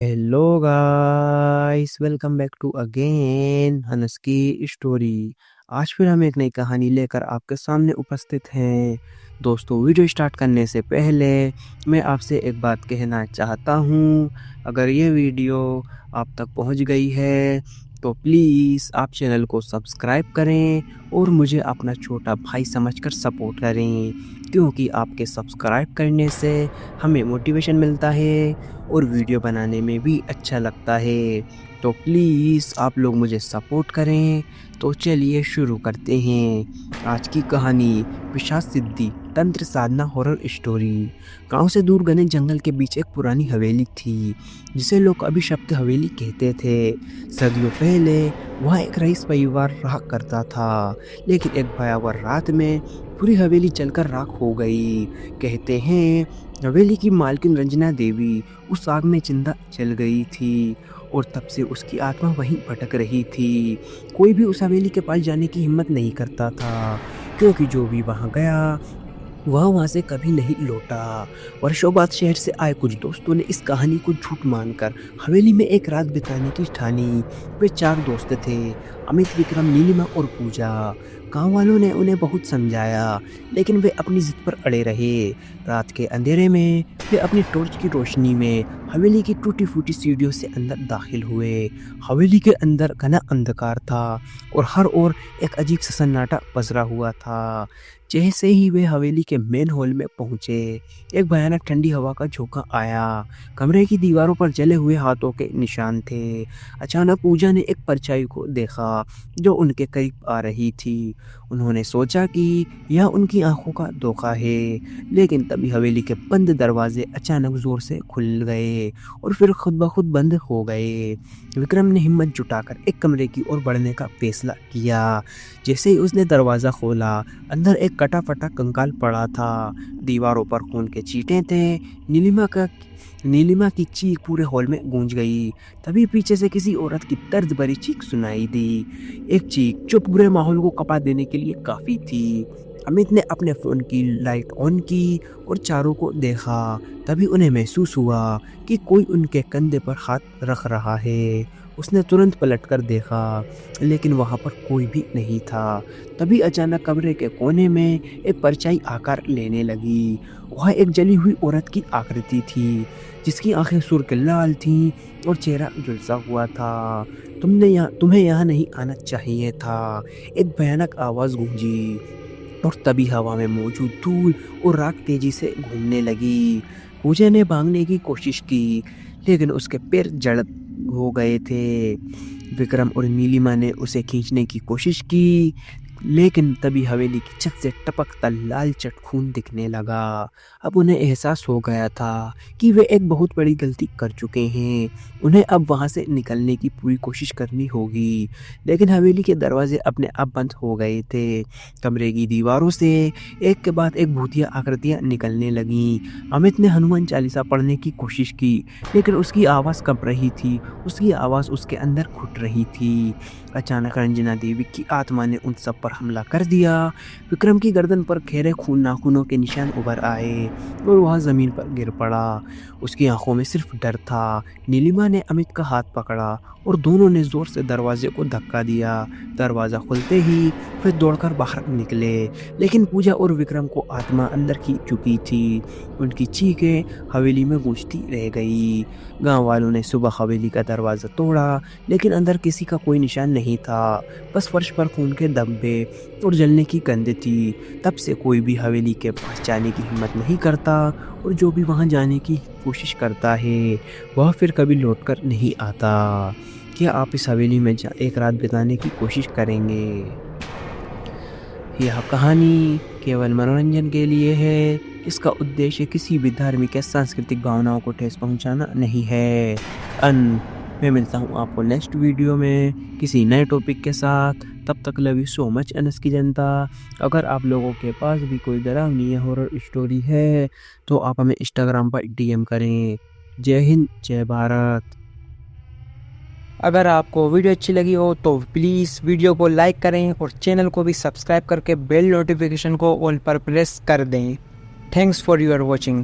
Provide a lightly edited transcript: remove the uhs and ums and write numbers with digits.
Hello guys, welcome back to again हनस की स्टोरी। आज फिर हम एक नई कहानी लेकर आपके सामने उपस्थित हैं। दोस्तों, वीडियो स्टार्ट करने से पहले मैं आपसे एक बात कहना चाहता हूँ। अगर ये वीडियो आप तक पहुँच गई है तो प्लीज़ आप चैनल को सब्सक्राइब करें और मुझे अपना छोटा भाई समझकर सपोर्ट करें, क्योंकि आपके सब्सक्राइब करने से हमें मोटिवेशन मिलता है और वीडियो बनाने में भी अच्छा लगता है। तो प्लीज़ आप लोग मुझे सपोर्ट करें। तो चलिए शुरू करते हैं आज की कहानी। पिशाच सिद्धि तंत्र साधना हॉरर स्टोरी। गांव से दूर घने जंगल के बीच एक पुरानी हवेली थी, जिसे लोग अभिशप्त हवेली कहते थे। सदियों पहले वहाँ एक रईस परिवार रहा करता था, लेकिन एक भयावह रात में पूरी हवेली जलकर राख हो गई। कहते हैं हवेली की मालकिन रंजना देवी उस आग में जिंदा जल गई थी और तब से उसकी आत्मा वहीं भटक रही थी। कोई भी उस हवेली के पास जाने की हिम्मत नहीं करता था, क्योंकि जो भी वहां गया वह वहां से कभी नहीं लौटा। वर्षों बाद शहर से आए कुछ दोस्तों ने इस कहानी को झूठ मानकर हवेली में एक रात बिताने की ठानी। वे 4 दोस्त थे, अमित, विक्रम, नीलिमा और पूजा। गांव वालों ने उन्हें बहुत समझाया, लेकिन वे अपनी जिद पर अड़े रहे। रात के अंधेरे में वे अपनी टॉर्च की रोशनी में हवेली की टूटी फूटी सीढ़ियों से अंदर दाखिल हुए। हवेली के अंदर घना अंधकार था और हर ओर एक अजीब सा सन्नाटा पसरा हुआ था। जैसे ही वे हवेली के मेन हॉल में पहुंचे, एक भयानक ठंडी हवा का झोंका आया। कमरे की दीवारों पर जले हुए हाथों के निशान थे। अचानक पूजा ने एक परछाई को देखा जो उनके करीब आ रही थी। उन्होंने सोचा कि यह उनकी आंखों का धोखा है, लेकिन तभी हवेली के बंद दरवाजे अचानक जोर से खुल गए और फिर खुद ब खुद बंद हो गए। विक्रम ने हिम्मत जुटाकर एक कमरे की ओर बढ़ने का फैसला किया। जैसे ही उसने दरवाज़ा खोला, अंदर एक कटा फटा कंकाल पड़ा था। दीवारों पर खून के छींटे थे। नीलिमा की चीख पूरे हॉल में गूंज गई। तभी पीछे से किसी औरत की दर्द भरी चीख सुनाई दी, एक चीख जो पूरे माहौल को कपा देने के लिए काफ़ी थी। अमित ने अपने फ़ोन की लाइट ऑन की और चारों को देखा। तभी उन्हें महसूस हुआ कि कोई उनके कंधे पर हाथ रख रहा है। उसने तुरंत पलटकर देखा, लेकिन वहाँ पर कोई भी नहीं था। तभी अचानक कमरे के कोने में एक परछाई आकार लेने लगी। वह एक जली हुई औरत की आकृति थी, जिसकी आंखें सुर्ख लाल थीं और चेहरा झुलसा हुआ था। तुम्हें यहाँ नहीं आना चाहिए था, एक भयानक आवाज़ गूंजी और तभी हवा में मौजूद धूल और राख तेजी से घूमने लगी। पूजा ने भागने की कोशिश की, लेकिन उसके पैर जड़ हो गए थे। विक्रम और नीलिमा ने उसे खींचने की कोशिश की, लेकिन तभी हवेली की छत से टपकता लालचट खून दिखने लगा। अब उन्हें एहसास हो गया था कि वे एक बहुत बड़ी गलती कर चुके हैं। उन्हें अब वहां से निकलने की पूरी कोशिश करनी होगी, लेकिन हवेली के दरवाजे अपने आप बंद हो गए थे। कमरे की दीवारों से एक के बाद एक भूतिया आकृतियां निकलने लगीं। अमित ने हनुमान चालीसा पढ़ने की कोशिश की, लेकिन उसकी आवाज़ कँप रही थी। उसकी आवाज़ उसके अंदर घुट रही थी। अचानक रंजना देवी की आत्मा ने उन सब पर हमला कर दिया। विक्रम की गर्दन पर गहरे खून नाखूनों के निशान उभर आए और वह जमीन पर गिर पड़ा। उसकी आंखों में सिर्फ डर था। नीलिमा ने अमित का हाथ पकड़ा और दोनों ने जोर से दरवाजे को धक्का दिया। दरवाज़ा खुलते ही वे दौड़कर बाहर निकले, लेकिन पूजा और विक्रम को आत्मा अंदर खींच चुकी थी। उनकी चीखें हवेली में गूंजती रह गई। गांव वालों ने सुबह हवेली का दरवाज़ा तोड़ा, लेकिन अंदर किसी का कोई निशान नहीं था, बस फर्श पर खून के धब्बे और जलने की गंध थी। तब से कोई भी हवेली के पास जाने की हिम्मत नहीं करता, और जो भी वहां जाने की कोशिश करता है वह फिर कभी लौटकर नहीं आता। क्या आप इस हवेली में एक रात बिताने की कोशिश करेंगे? यह कहानी केवल मनोरंजन के लिए है। इसका उद्देश्य किसी भी धार्मिक या सांस्कृतिक भावनाओं को ठेस पहुंचाना नहीं है। मैं मिलता हूं आपको नेक्स्ट वीडियो में किसी नए टॉपिक के साथ। तब तक love you so much Anas की जनता। अगर आप लोगों के पास भी कोई डरावनी या हॉरर स्टोरी है तो आप हमें इंस्टाग्राम पर डीएम करें। जय हिंद, जय भारत। अगर आपको वीडियो अच्छी लगी हो तो प्लीज़ वीडियो को लाइक करें और चैनल को भी सब्सक्राइब करके बेल नोटिफिकेशन को ऑल पर प्रेस कर दें। Thanks for your watching.